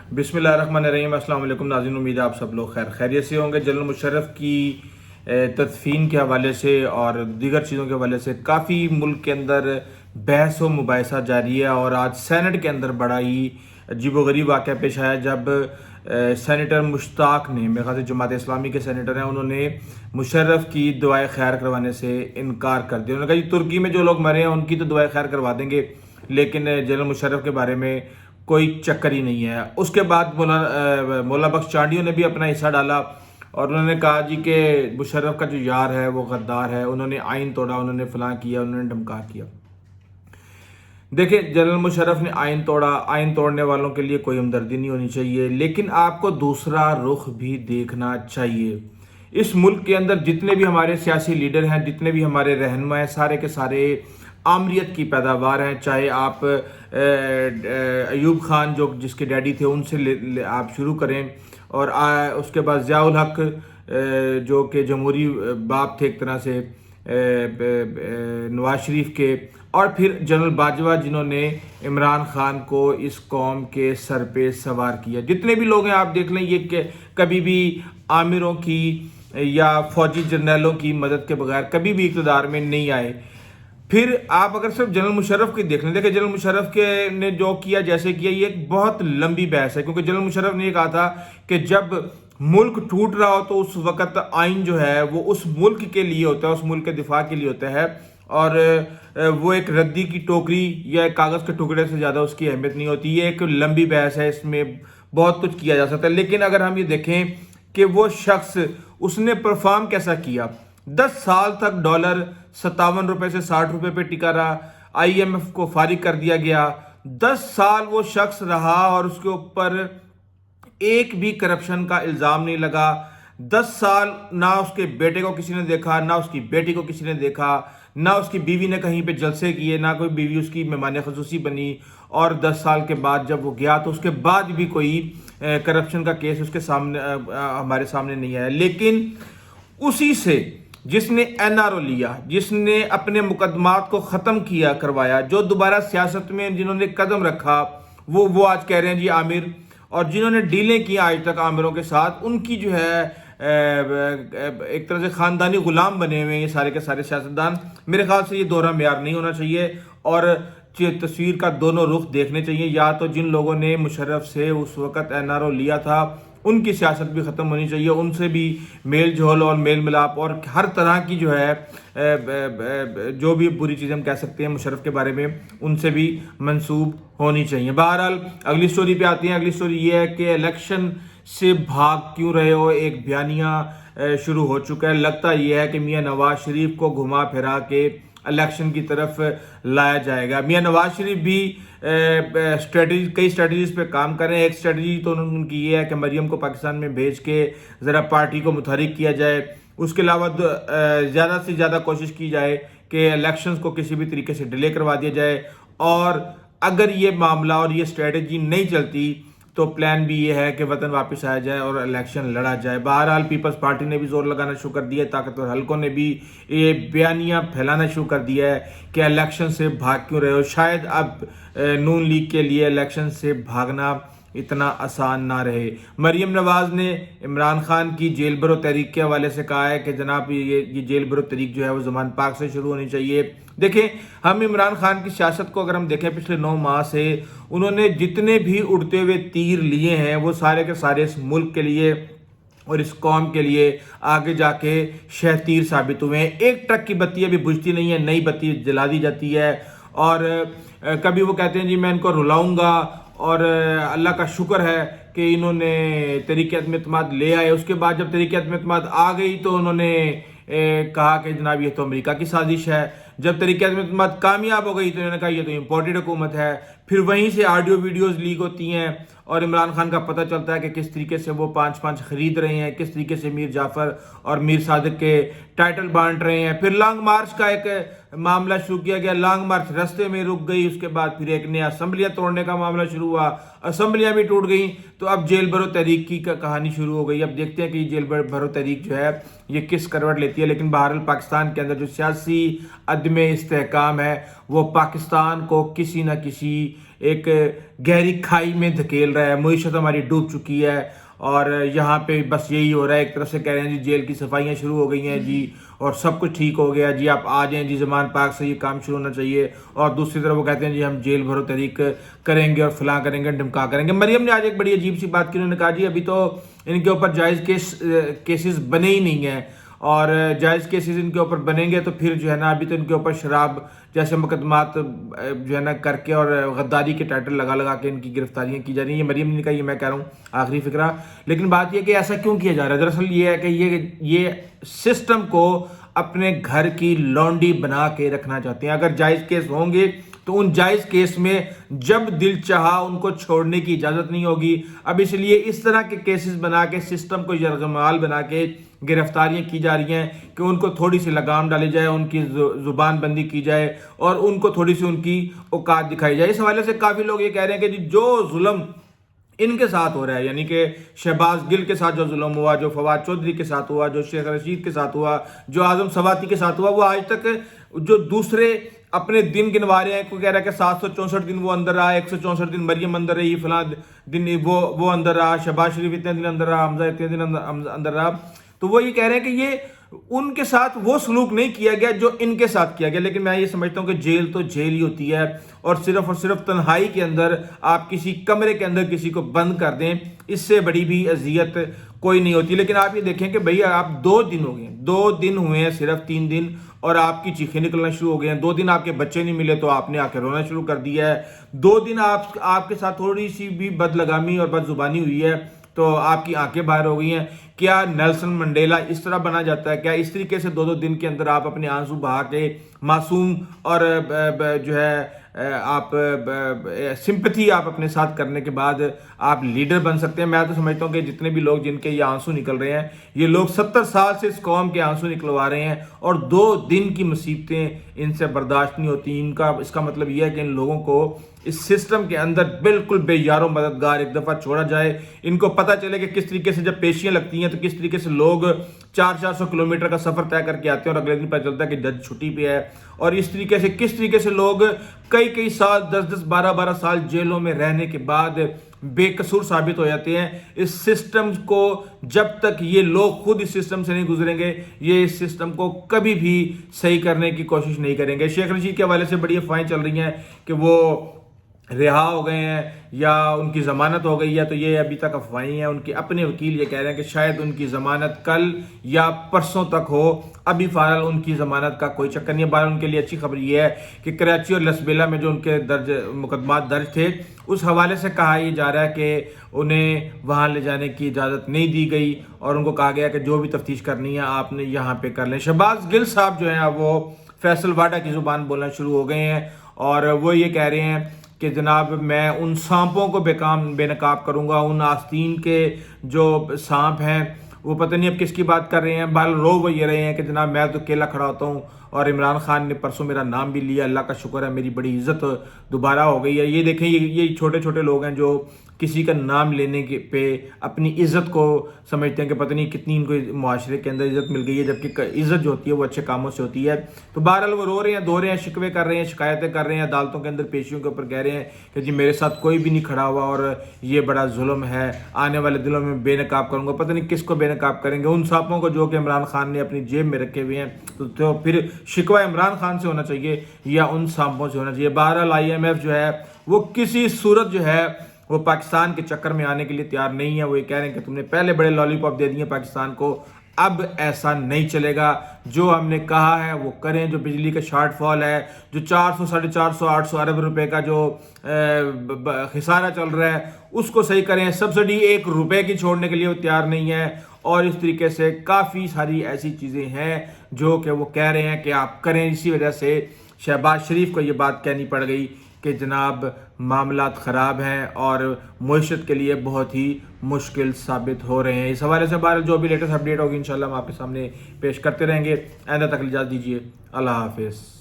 बिस्मिल्लाहिर्रहमानिर्रहीम। अस्सलाम वालेकुम नाज़रीन, उम्मीद है आप सब लोग खैरियत से होंगे। जनरल मुशर्रफ की तदफीन के हवाले से और दीगर चीज़ों के हवाले से काफ़ी मुल्क के अंदर बहस व मुबाहिसा जारी है। और आज सेनेट के अंदर बड़ा ही अजीबोगरीब वाक़या पेश आया जब सेनेटर मुश्ताक ने, मेरे ख्याल से जमात इस्लामी के सेनेटर हैं, उन्होंने मुशर्रफ की दुआए खैर करवाने से इनकार कर दिया। उन्होंने कहा जी तुर्की में जो लोग मरे हैं उनकी तो दुआए खैर करवा देंगे, लेकिन जनरल मुशर्रफ के बारे में कोई चक्कर ही नहीं है। उसके बाद मौला बख्श चांडियों ने भी अपना हिस्सा डाला और उन्होंने कहा जी कि मुशर्रफ का जो यार है वो गद्दार है, उन्होंने आइन तोड़ा, उन्होंने फलां किया, उन्होंने धमका किया। देखिए, जनरल मुशर्रफ ने आइन तोड़ा, आइन तोड़ने वालों के लिए कोई हमदर्दी नहीं होनी चाहिए, लेकिन आपको दूसरा रुख भी देखना चाहिए। इस मुल्क के अंदर जितने भी हमारे सियासी लीडर हैं, जितने भी हमारे रहनुमा हैं, सारे के सारे आमरीत की पैदावार हैं। चाहे आप अयूब खान जो जिसके डैडी थे उनसे आप शुरू करें, और उसके बाद ज़ियाउल हक जो कि जमहूरी बाप थे एक तरह से नवाज शरीफ के, और फिर जनरल बाजवा जिन्होंने इमरान खान को इस कौम के सर पे सवार किया। जितने भी लोग हैं आप देख लें, ये कभी भी आमिरों की या फौजी जर्नलों की मदद के बगैर कभी भी इक़्तिदार में नहीं आए। फिर आप अगर सिर्फ जनरल मुशर्रफ की देख लें, देखिए जनरल मुशर्रफ के ने जो किया जैसे किया, ये एक बहुत लंबी बहस है, क्योंकि जनरल मुशर्रफ ने ये कहा था कि जब मुल्क टूट रहा हो तो उस वक़्त आइन जो है वो उस मुल्क के लिए होता है, उस मुल्क के दिफा के लिए होता है, और वो एक रद्दी की टोकरी या एक कागज़ के टुकड़े से ज़्यादा उसकी अहमियत नहीं होती। ये एक लंबी बहस है, इसमें बहुत कुछ किया जा सकता है। लेकिन अगर हम ये देखें कि वो शख्स उसने परफॉर्म कैसा किया, 10 साल तक डॉलर 57 रुपये से 60 रुपये पे टिका रहा, IMF को फारिग कर दिया गया, 10 साल वो शख्स रहा और उसके ऊपर एक भी करप्शन का इल्ज़ाम नहीं लगा। 10 साल ना उसके बेटे को किसी ने देखा, ना उसकी बेटी को किसी ने देखा, ना उसकी बीवी ने कहीं पे जलसे किए, ना कोई बीवी उसकी मेहमान खसूसी बनी। और 10 साल के बाद जब वो गया तो उसके बाद भी कोई करप्शन का केस उसके सामने हमारे सामने नहीं आया। लेकिन उसी से जिसने NRO लिया, जिसने अपने मुकदमात को ख़त्म किया करवाया, जो दोबारा सियासत में जिन्होंने कदम रखा, वो आज कह रहे हैं जी आमिर, और जिन्होंने डीलें की आज तक आमिरों के साथ, उनकी जो है एक तरह से ख़ानदानी ग़ुलाम बने हुए हैं ये सारे के सारे सियासतदान। मेरे ख्याल से ये दोहरा मेयार नहीं होना चाहिए और तस्वीर का दोनों रुख देखने चाहिए। या तो जिन लोगों ने मुशर्रफ से उस वक़्त NRO लिया था उनकी सियासत भी ख़त्म होनी चाहिए, उनसे भी मेल जोल और मेल मिलाप और हर तरह की जो है जो भी बुरी चीज़ें हम कह सकते हैं मुशर्रफ के बारे में, उनसे भी मंसूब होनी चाहिए। बहरहाल अगली स्टोरी पे आती हैं। अगली स्टोरी ये है कि इलेक्शन से भाग क्यों रहे हो, एक बयानिया शुरू हो चुका है। लगता यह है कि मियाँ नवाज शरीफ को घुमा फिरा के इलेक्शन की तरफ लाया जाएगा। मियाँ नवाज शरीफ भी कई स्ट्रेटजीज पे काम कर रहे हैं। एक स्ट्रेटजी तो उनकी ये है कि मरियम को पाकिस्तान में भेज के ज़रा पार्टी को मुतहरिक किया जाए। उसके अलावा ज़्यादा से ज़्यादा कोशिश की जाए कि इलेक्शंस को किसी भी तरीके से डिले करवा दिया जाए, और अगर ये मामला और ये स्ट्रेटजी नहीं चलती तो प्लान भी ये है कि वतन वापस आया जाए और इलेक्शन लड़ा जाए। बहरहाल पीपल्स पार्टी ने भी जोर लगाना शुरू कर दिया है, ताकतवर हलकों ने भी ये बयानियाँ फैलाना शुरू कर दिया है कि इलेक्शन से भाग क्यों रहे हो। शायद अब नून लीग के लिए इलेक्शन से भागना इतना आसान ना रहे। मरियम नवाज ने इमरान खान की जेल भरो तहरीक के हवाले से कहा है कि जनाब ये जेल भरो तहरीक जो है वो ज़मान पाक से शुरू होनी चाहिए। देखें, हम इमरान खान की सियासत को अगर हम देखें, पिछले 9 माह से उन्होंने जितने भी उड़ते हुए तीर लिए हैं वो सारे के सारे इस मुल्क के लिए और इस कौम के लिए आगे जाके शहतीर साबित हुए हैं। एक ट्रक की बत्ती अभी बुझती नहीं है, नई बत्ती जला दी जाती है। और कभी वो कहते हैं जी मैं इनको रुलाऊंगा, और अल्लाह का शुक्र है कि इन्होंने तहरीक-ए-इत्तेहाद ले आए। उसके बाद जब तहरीक-ए-इत्तेहाद आ गई तो उन्होंने कहा कि जनाब ये तो अमेरिका की साजिश है। जब तहरीक-ए-इत्तेहाद कामयाब हो गई तो इन्होंने कहा ये तो इम्पोर्टेड हुकूमत है। फिर वहीं से ऑडियो वीडियोज़ लीक होती हैं और इमरान खान का पता चलता है कि किस तरीके से वो 5-5 खरीद रहे हैं, किस तरीके से मीर जाफ़र और मीर सादिक के टाइटल बांट रहे हैं। फिर लॉन्ग मार्च का एक मामला शुरू किया गया, लॉन्ग मार्च रास्ते में रुक गई। उसके बाद फिर एक नया असम्बलियाँ तोड़ने का मामला शुरू हुआ, असम्बलियाँ भी टूट गई। तो अब जेल भरो तहरीक की कहानी शुरू हो गई। अब देखते हैं कि जेल भरो तहरीक जो है ये किस करवट लेती है। लेकिन बहरहाल पाकिस्तान के अंदर जो सियासी अदम इस्तेहकाम है वो पाकिस्तान को किसी न किसी ایک گہری کھائی میں دھکیل رہا ہے. معیشت ہماری ڈوب چکی ہے اور یہاں پہ بس یہی ہو رہا ہے. ایک طرف سے کہہ رہے ہیں جی جیل کی صفائیاں شروع ہو گئی ہیں جی اور سب کچھ ٹھیک ہو گیا جی, آپ آ جائیں جی, زمان پاک سے یہ کام شروع ہونا چاہیے. اور دوسری طرف وہ کہتے ہیں جی ہم جیل بھرو تحریک کریں گے اور فلاں کریں گے, ڈھمکا کریں گے. مریم نے آج ایک بڑی عجیب سی بات کی, انہوں نے کہا جی ابھی تو ان کے اوپر جائز کیسز بنے ہی نہیں ہیں, اور جائز کیسز ان کے اوپر بنیں گے تو پھر جو ہے نا ابھی تو ان کے اوپر شراب جیسے مقدمات جو ہے نا کر کے اور غداری کے ٹائٹل لگا لگا کے ان کی گرفتاریاں کی جا رہی ہیں. یہ مریم نے کہا, یہ میں کہہ رہا ہوں آخری فقرہ. لیکن بات یہ کہ ایسا کیوں کیا جا رہا ہے؟ دراصل یہ ہے کہ یہ سسٹم کو اپنے گھر کی لونڈی بنا کے رکھنا چاہتے ہیں. اگر جائز کیس ہوں گے تو ان جائز کیس میں جب دل چاہا ان کو چھوڑنے کی اجازت نہیں ہوگی. اب اس لیے اس طرح کے کیسز بنا کے سسٹم کو یرغمال بنا کے گرفتاریاں کی جا رہی ہیں کہ ان کو تھوڑی سی لگام ڈالی جائے, ان کی زبان بندی کی جائے اور ان کو تھوڑی سی ان کی اوقات دکھائی جائے. اس حوالے سے کافی لوگ یہ کہہ رہے ہیں کہ جو ظلم ان کے ساتھ ہو رہا ہے, یعنی کہ شہباز گل کے ساتھ جو ظلم ہوا, جو فواد چودھری کے ساتھ ہوا, جو شیخ رشید کے ساتھ ہوا, جو اعظم سواتی کے ساتھ ہوا, وہ آج تک جو دوسرے اپنے دن گنوا رہے ہیں. کوئی کہہ رہا ہے کہ 764 دن وہ اندر رہا, 164 دن مریم اندر رہی, فلاں دن وہ اندر رہا, شہباز شریف اتنے دن اندر رہا, حمزہ اتنے دن اندر رہا. تو وہ یہ کہہ رہے ہیں کہ یہ ان کے ساتھ وہ سلوک نہیں کیا گیا جو ان کے ساتھ کیا گیا. لیکن میں یہ سمجھتا ہوں کہ جیل تو جیل ہی ہوتی ہے, اور صرف تنہائی کے اندر آپ کسی کمرے کے اندر کسی کو بند کر دیں, اس سے بڑی بھی اذیت کوئی نہیں ہوتی. لیکن آپ یہ دیکھیں کہ بھئی آپ 2 دن ہو گئے, 2 دن ہوئے ہیں, صرف 3 دن, اور آپ کی چیخیں نکلنا شروع ہو گئے ہیں. 2 دن آپ کے بچے نہیں ملے تو آپ نے آ کے رونا شروع کر دیا ہے. 2 دن آپ کے ساتھ تھوڑی سی بھی بد لگامی اور بد زبانی ہوئی ہے تو آپ کی آنکھیں باہر ہو گئی ہیں. کیا نیلسن منڈیلا اس طرح بنا جاتا ہے؟ کیا اس طریقے سے 2 دن کے اندر آپ اپنے آنسو بہا کے معصوم اور جو ہے آپ سمپتھی آپ اپنے ساتھ کرنے کے بعد آپ لیڈر بن سکتے ہیں؟ میں تو سمجھتا ہوں کہ جتنے بھی لوگ جن کے یہ آنسو نکل رہے ہیں, یہ لوگ 70 سال سے اس قوم کے آنسو نکلوا رہے ہیں, اور 2 دن کی مصیبتیں ان سے برداشت نہیں ہوتی. اس کا مطلب یہ ہے کہ ان لوگوں کو اس سسٹم کے اندر بالکل بے یار و مددگار ایک دفعہ چھوڑا جائے. ان کو پتہ چلے کہ کس طریقے سے جب پیشیاں لگتی ہیں تو کس طریقے سے لوگ 400 کلومیٹر کا سفر طے کر کے آتے ہیں اور اگلے دن پتہ چلتا ہے کہ جج چھٹی پہ ہے, اور کس طریقے سے لوگ کئی سال 10 12 سال جیلوں میں رہنے کے بعد بے قصور ثابت ہو جاتے ہیں. اس سسٹم کو جب تک یہ لوگ خود اس سسٹم سے نہیں گزریں گے, یہ اس سسٹم کو کبھی بھی صحیح کرنے کی کوشش نہیں کریں گے. شیخ رشید کے حوالے سے بڑی افواہیں چل رہی ہیں کہ وہ رہا ہو گئے ہیں یا ان کی ضمانت ہو گئی ہے, تو یہ ابھی تک افواہیں ہیں. ان کے اپنے وکیل یہ کہہ رہے ہیں کہ شاید ان کی ضمانت کل یا پرسوں تک ہو. ابھی فارغ ان کی ضمانت کا کوئی چکر نہیں ہے. بہرحال ان کے لیے اچھی خبر یہ ہے کہ کراچی اور لسبیلا میں جو ان کے مقدمات درج تھے, اس حوالے سے کہا یہ جا رہا ہے کہ انہیں وہاں لے جانے کی اجازت نہیں دی گئی, اور ان کو کہا گیا کہ جو بھی تفتیش کرنی ہے آپ نے یہاں پہ کر لیں. شہباز گل صاحب جو ہیں وہ فیصل واڈا کی زبان بولنا شروع ہو گئے ہیں, اور وہ یہ کہہ رہے ہیں کہ جناب میں ان سانپوں کو بے نقاب کروں گا. ان آستین کے جو سانپ ہیں وہ پتہ نہیں اب کس کی بات کر رہے ہیں. بال رو وہ یہ رہے ہیں کہ جناب میں تو اکیلا کھڑا ہوتا ہوں, اور عمران خان نے پرسوں میرا نام بھی لیا, اللہ کا شکر ہے میری بڑی عزت دوبارہ ہو گئی ہے. یہ دیکھیں یہ چھوٹے لوگ ہیں جو کسی کا نام لینے کے پہ اپنی عزت کو سمجھتے ہیں کہ پتہ نہیں کتنی ان کو معاشرے کے اندر عزت مل گئی ہے, جبکہ عزت جو ہوتی ہے وہ اچھے کاموں سے ہوتی ہے. تو بہرحال وہ رو رہے ہیں, دھو رہے ہیں, شکوے کر رہے ہیں, شکایتیں کر رہے ہیں, عدالتوں کے اندر پیشیوں کے اوپر کہہ رہے ہیں کہ جی میرے ساتھ کوئی بھی نہیں کھڑا ہوا اور یہ بڑا ظلم ہے, آنے والے دنوں میں بے نقاب کروں گا. پتہ نہیں کس کو بے نقاب کریں گے, ان سانپوں کو جو کہ عمران خان نے اپنی جیب میں رکھے ہوئے ہیں. تو پھر شکوہ عمران خان سے ہونا چاہیے یا ان سانپوں سے ہونا چاہیے. بہرحال IMF جو ہے وہ کسی صورت جو ہے وہ پاکستان کے چکر میں آنے کے لیے تیار نہیں ہے. وہ یہ کہہ رہے ہیں کہ تم نے پہلے بڑے لالی پاپ دے دیے پاکستان کو, اب ایسا نہیں چلے گا. جو ہم نے کہا ہے وہ کریں. جو بجلی کا شارٹ فال ہے, جو 400 450 800 ارب روپے کا جو خسارہ چل رہا ہے, اس کو صحیح کریں. سبسڈی 1 روپے کی چھوڑنے کے لیے وہ تیار نہیں ہے. اور اس طریقے سے کافی ساری ایسی چیزیں ہیں جو کہ وہ کہہ رہے ہیں کہ آپ کریں. اسی وجہ سے شہباز شریف کو یہ بات کہنی پڑ گئی کہ جناب معاملات خراب ہیں اور معیشت کے لیے بہت ہی مشکل ثابت ہو رہے ہیں. اس حوالے سے بہرحال جو بھی لیٹسٹ اپڈیٹ ہوگی انشاءاللہ ہم آپ کے سامنے پیش کرتے رہیں گے. آئندہ تک اجازت دیجیے. اللہ حافظ.